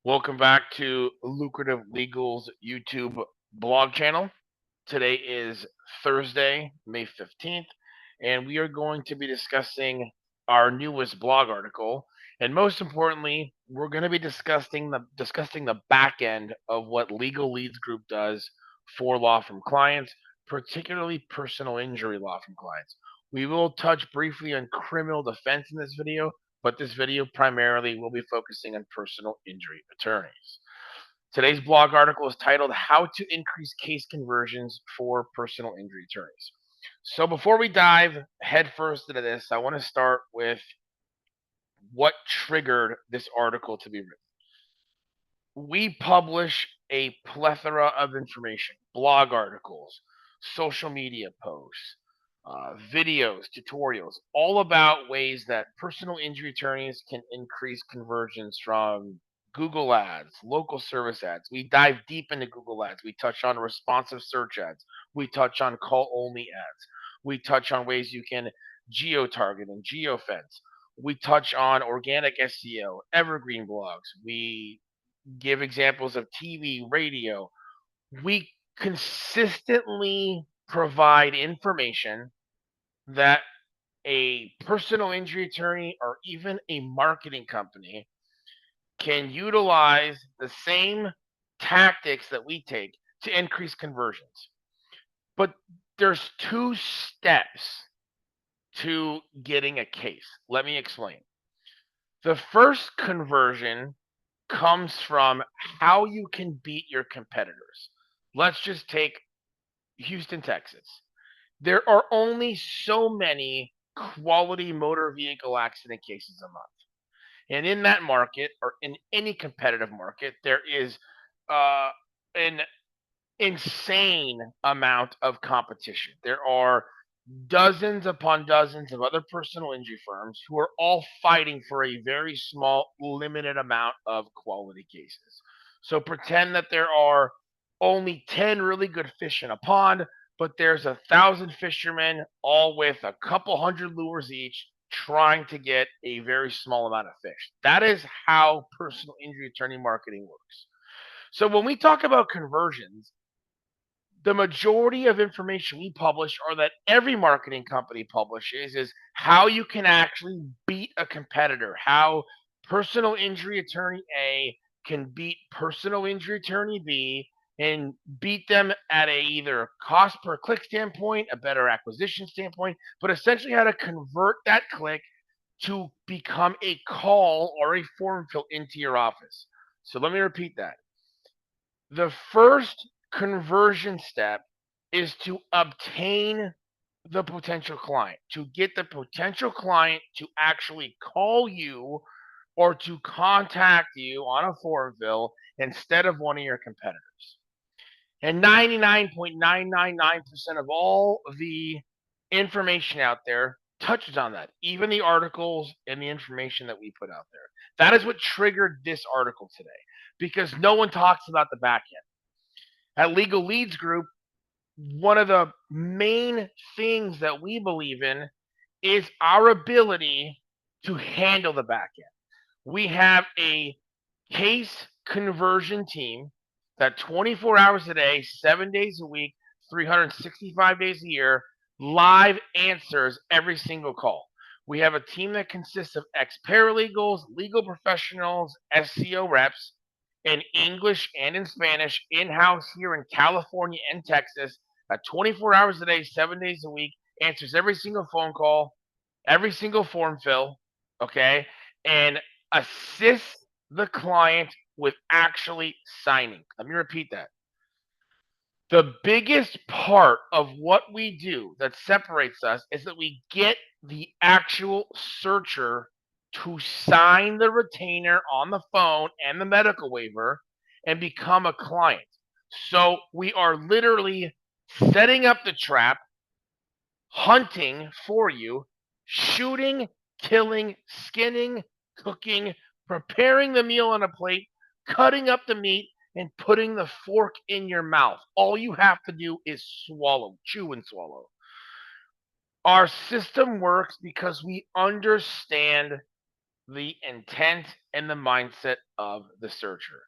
Welcome back to Lucrative Legal's YouTube blog channel. Today is Thursday, May 15th, and we are going to be discussing our newest blog article. And most importantly, we're going to be discussing the back end of what Legal Leads Group does for law firm clients, particularly personal injury law firm clients. We will touch briefly on criminal defense in this video, but this video primarily will be focusing on personal injury attorneys. Today's blog article is titled How to Increase Case Conversions for Personal Injury Attorneys. So before we dive headfirst into this, I want to start with what triggered this article to be written. We publish a plethora of information, blog articles, social media posts, videos, tutorials, all about ways that personal injury attorneys can increase conversions from Google ads, local service ads. We dive deep into Google ads. We touch on responsive search ads. We touch on call only ads. We touch on ways you can geo target and geofence. We touch on organic SEO, evergreen blogs. We give examples of TV, radio. We consistently provide information that a personal injury attorney or even a marketing company can utilize the same tactics that we take to increase conversions. But there's two steps to getting a case. Let me explain. The first conversion comes from how you can beat your competitors. Let's just take Houston, Texas. There are only so many quality motor vehicle accident cases a month. And in that market, or in any competitive market, there is an insane amount of competition. There are dozens upon dozens of other personal injury firms who are all fighting for a very small, limited amount of quality cases. So pretend that there are only 10 really good fish in a pond, but there's 1,000 fishermen, all with a couple hundred lures each, trying to get a very small amount of fish. That is how personal injury attorney marketing works. So when we talk about conversions, the majority of information we publish or that every marketing company publishes is how you can actually beat a competitor, how personal injury attorney A can beat personal injury attorney B and beat them at a either cost per click standpoint, a better acquisition standpoint, but essentially how to convert that click to become a call or a form fill into your office. So let me repeat that. The first conversion step is to obtain the potential client, to get the potential client to actually call you or to contact you on a form fill instead of one of your competitors. And 99.999% of all the information out there touches on that, even the articles and the information that we put out there. That is what triggered this article today because no one talks about the back end. At Legal Leads Group, one of the main things that we believe in is our ability to handle the back end. We have a case conversion team that 24 hours a day, 7 days a week, 365 days a year, live answers every single call. We have a team that consists of ex-paralegals, legal professionals, SEO reps, in English and in Spanish, in-house here in California and Texas, at 24 hours a day, 7 days a week, answers every single phone call, every single form fill, okay, and assists the client with actually signing. Let me repeat that. The biggest part of what we do that separates us is that we get the actual searcher to sign the retainer on the phone and the medical waiver and become a client. So we are literally setting up the trap, hunting for you, shooting, killing, skinning, cooking, preparing the meal on a plate, cutting up the meat, and putting the fork in your mouth. All you have to do is swallow, chew and swallow. Our system works because we understand the intent and the mindset of the searcher.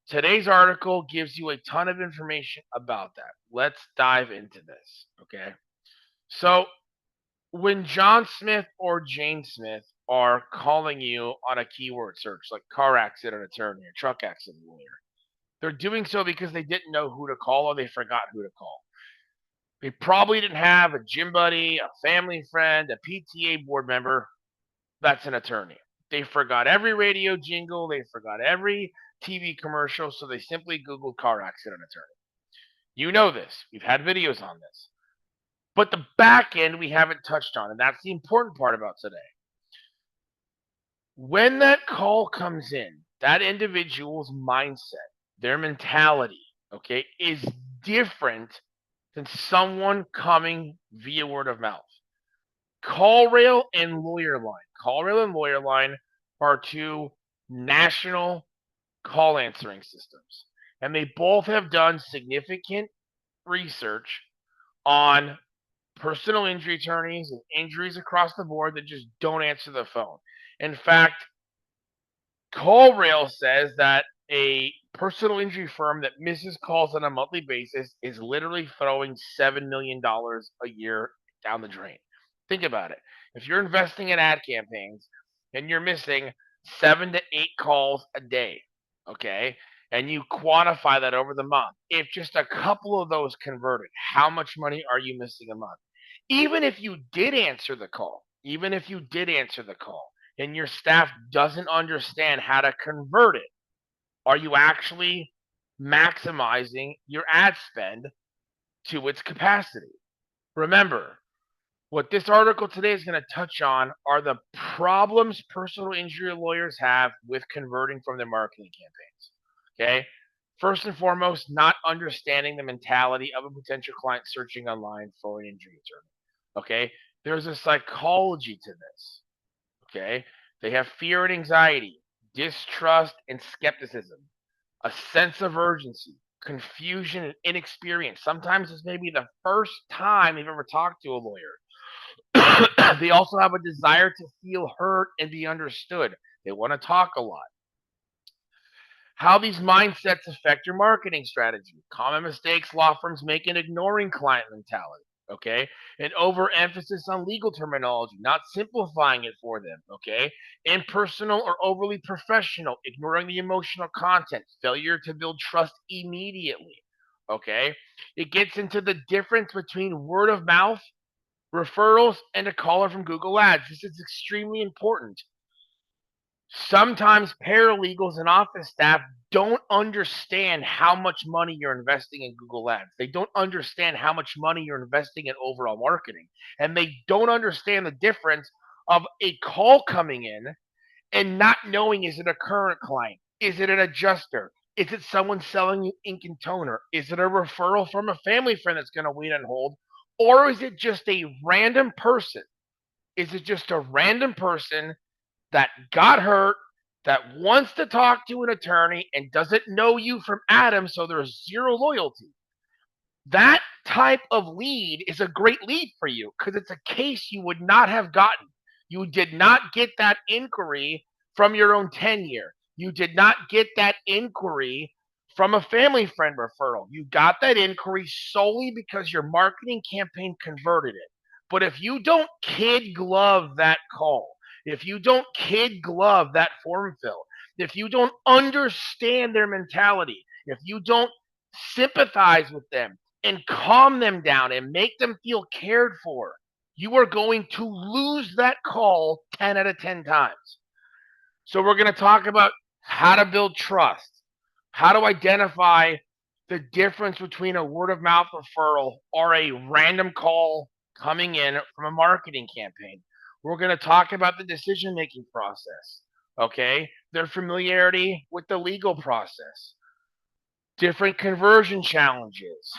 Today's article gives you a ton of information about that. Let's dive into this, okay? So, when John Smith or Jane Smith are calling you on a keyword search like car accident attorney or truck accident lawyer, they're doing so because they didn't know who to call or they forgot who to call. They probably didn't have a gym buddy, a family friend, a PTA board member that's an attorney. They forgot every radio jingle, they forgot every TV commercial, so they simply Googled car accident attorney. You know this. We've had videos on this. But the back end we haven't touched on, and that's the important part about today. When that call comes in, that individual's mindset, their mentality, okay, is different than someone coming via word of mouth. CallRail and LawyerLine. CallRail and LawyerLine are two national call answering systems, and they both have done significant research on personal injury attorneys and injuries across the board that just don't answer the phone. In fact, CallRail says that a personal injury firm that misses calls on a monthly basis is literally throwing $7 million a year down the drain. Think about it. If you're investing in ad campaigns and you're missing 7 to 8 calls a day, okay, and you quantify that over the month, if just a couple of those converted, how much money are you missing a month? Even if you did answer the call, and your staff doesn't understand how to convert it, are you actually maximizing your ad spend to its capacity? Remember, what this article today is going to touch on are the problems personal injury lawyers have with converting from their marketing campaigns. Okay? First and foremost, not understanding the mentality of a potential client searching online for an injury attorney. Okay? There's a psychology to this. Okay? They have fear and anxiety, distrust and skepticism, a sense of urgency, confusion and inexperience. Sometimes this may be the first time they've ever talked to a lawyer. They also have a desire to feel heard and be understood. They want to talk a lot. How these mindsets affect your marketing strategy. Common mistakes law firms make in ignoring client mentality. Okay, an overemphasis on legal terminology, not simplifying it for them. Okay, impersonal or overly professional, ignoring the emotional content, failure to build trust immediately. Okay, it gets into the difference between word of mouth, referrals, and a caller from Google Ads. This is extremely important. Sometimes paralegals and office staff don't understand how much money you're investing in Google Ads. They don't understand how much money you're investing in overall marketing. And they don't understand the difference of a call coming in and not knowing, is it a current client? Is it an adjuster? Is it someone selling you ink and toner? Is it a referral from a family friend that's going to wait on hold? Or is it just a random person? Is it just a random person that got hurt, that wants to talk to an attorney and doesn't know you from Adam, so there's zero loyalty? That type of lead is a great lead for you because it's a case you would not have gotten. You did not get that inquiry from your own tenure. You did not get that inquiry from a family friend referral. You got that inquiry solely because your marketing campaign converted it. But if you don't kid glove that call, if you don't kid glove that form fill, if you don't understand their mentality, if you don't sympathize with them and calm them down and make them feel cared for, you are going to lose that call 10 out of 10 times. So we're going to talk about how to build trust, how to identify the difference between a word of mouth referral or a random call coming in from a marketing campaign. We're going to talk about the decision making process, okay? Their familiarity with the legal process, different conversion challenges.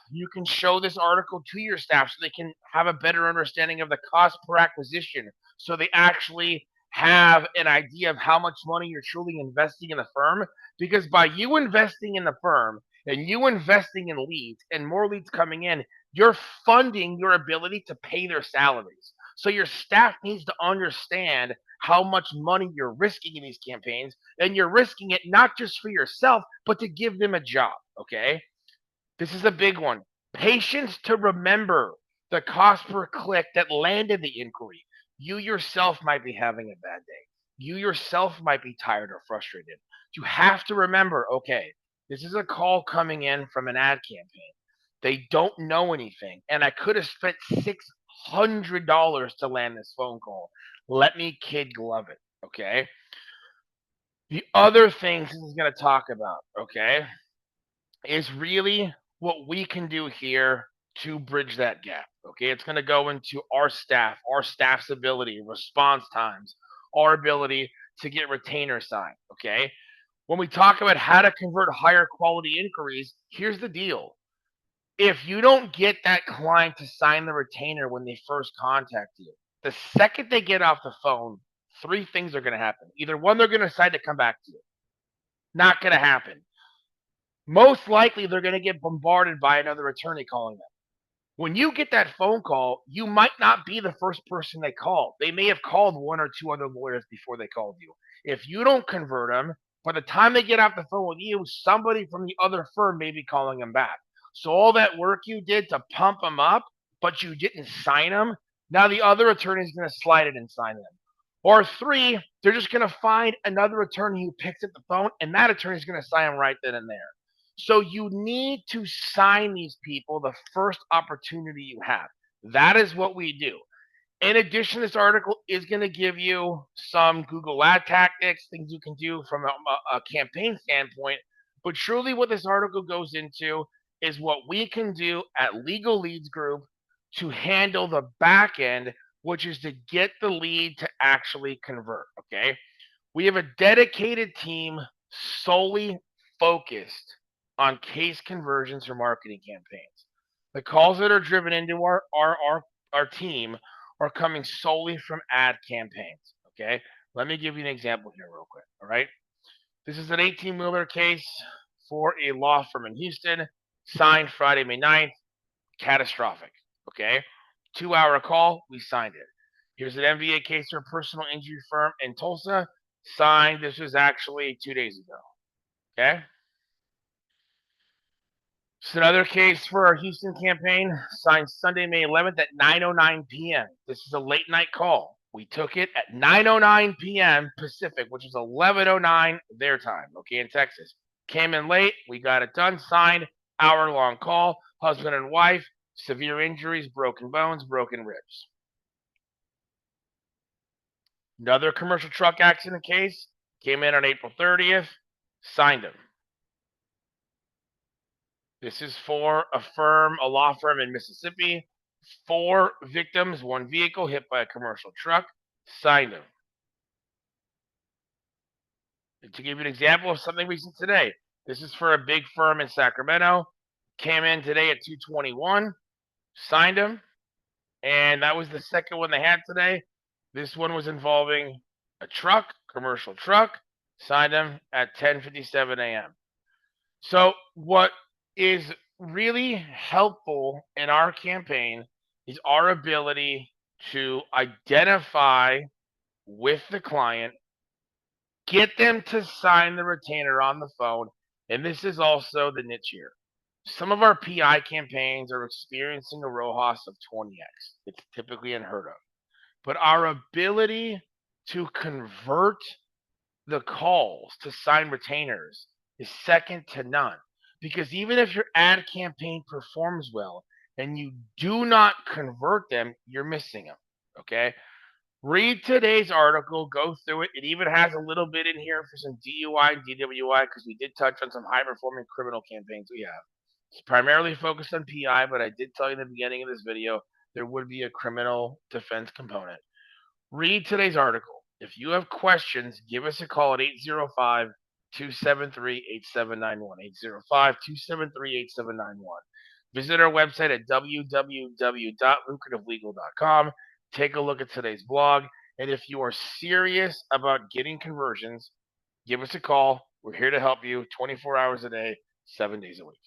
You can show this article to your staff so they can have a better understanding of the cost per acquisition, so they actually have an idea of how much money you're truly investing in the firm. Because by you investing in the firm and you investing in leads and more leads coming in, you're funding your ability to pay their salaries. So your staff needs to understand how much money you're risking in these campaigns, and you're risking it not just for yourself, but to give them a job, okay? This is a big one. Patience to remember the cost per click that landed the inquiry. You yourself might be having a bad day. You yourself might be tired or frustrated. You have to remember, okay, this is a call coming in from an ad campaign. They don't know anything, and I could have spent $600 to land this phone call. Let me kid glove it, okay? The other things this is going to talk about, okay, is really what we can do here to bridge that gap. Okay, it's going to go into our staff's ability, response times, our ability to get retainer signed. Okay, when we talk about how to convert higher quality inquiries, here's the deal. If you don't get that client to sign the retainer when they first contact you, the second they get off the phone, three things are going to happen. Either one, they're going to decide to come back to you. Not going to happen. Most likely they're going to get bombarded by another attorney calling them. When you get that phone call, you might not be the first person they call. They may have called one or two other lawyers before they called you. If you don't convert them, by the time they get off the phone with you, somebody from the other firm may be calling them back. So all that work you did to pump them up, but you didn't sign them, now the other attorney is going to slide it and sign them. Or three, they're just going to find another attorney who picks up the phone, and that attorney is going to sign them right then and there. So you need to sign these people the first opportunity you have. That is what we do. In addition, this article is going to give you some Google ad tactics, things you can do from a campaign standpoint. But truly, what this article goes into is what we can do at Legal Leads Group to handle the back end, which is to get the lead to actually convert. Okay. We have a dedicated team solely focused on case conversions for marketing campaigns. The calls that are driven into our team are coming solely from ad campaigns. Okay, let me give you an example here, real quick. All right, this is an 18-wheeler case for a law firm in Houston, signed Friday, May 9th. Catastrophic. Okay, 2-hour call, we signed it. Here's an MVA case for a personal injury firm in Tulsa, signed. This was actually 2 days ago. Okay. It's another case for our Houston campaign, signed Sunday, May 11th at 9:09 p.m. This is a late night call. We took it at 9:09 p.m. Pacific, which is 11:09 their time, okay, in Texas. Came in late. We got it done, signed, hour-long call, husband and wife, severe injuries, broken bones, broken ribs. Another commercial truck accident case, came in on April 30th, signed him. This is for a law firm in Mississippi. 4 victims, 1 vehicle hit by a commercial truck. Signed them. To give you an example of something recent today, this is for a big firm in Sacramento. Came in today at 2:21. Signed them. And that was the second one they had today. This one was involving a truck, commercial truck. Signed them at 10:57 a.m. So what is really helpful in our campaign is our ability to identify with the client, get them to sign the retainer on the phone, and this is also the niche here. Some of our PI campaigns are experiencing a ROAS of 20x. It's typically unheard of. But our ability to convert the calls to sign retainers is second to none. Because even if your ad campaign performs well and you do not convert them, you're missing them. Okay? Read today's article, go through it. It even has a little bit in here for some DUI and DWI because we did touch on some high performing criminal campaigns we have. It's primarily focused on PI, but I did tell you in the beginning of this video there would be a criminal defense component. Read today's article. If you have questions, give us a call at 805 273 8791. 805 273 8791. Visit our website at www.lucrativelegal.com. Take a look at today's blog. And if you are serious about getting conversions, give us a call. We're here to help you 24 hours a day, 7 days a week.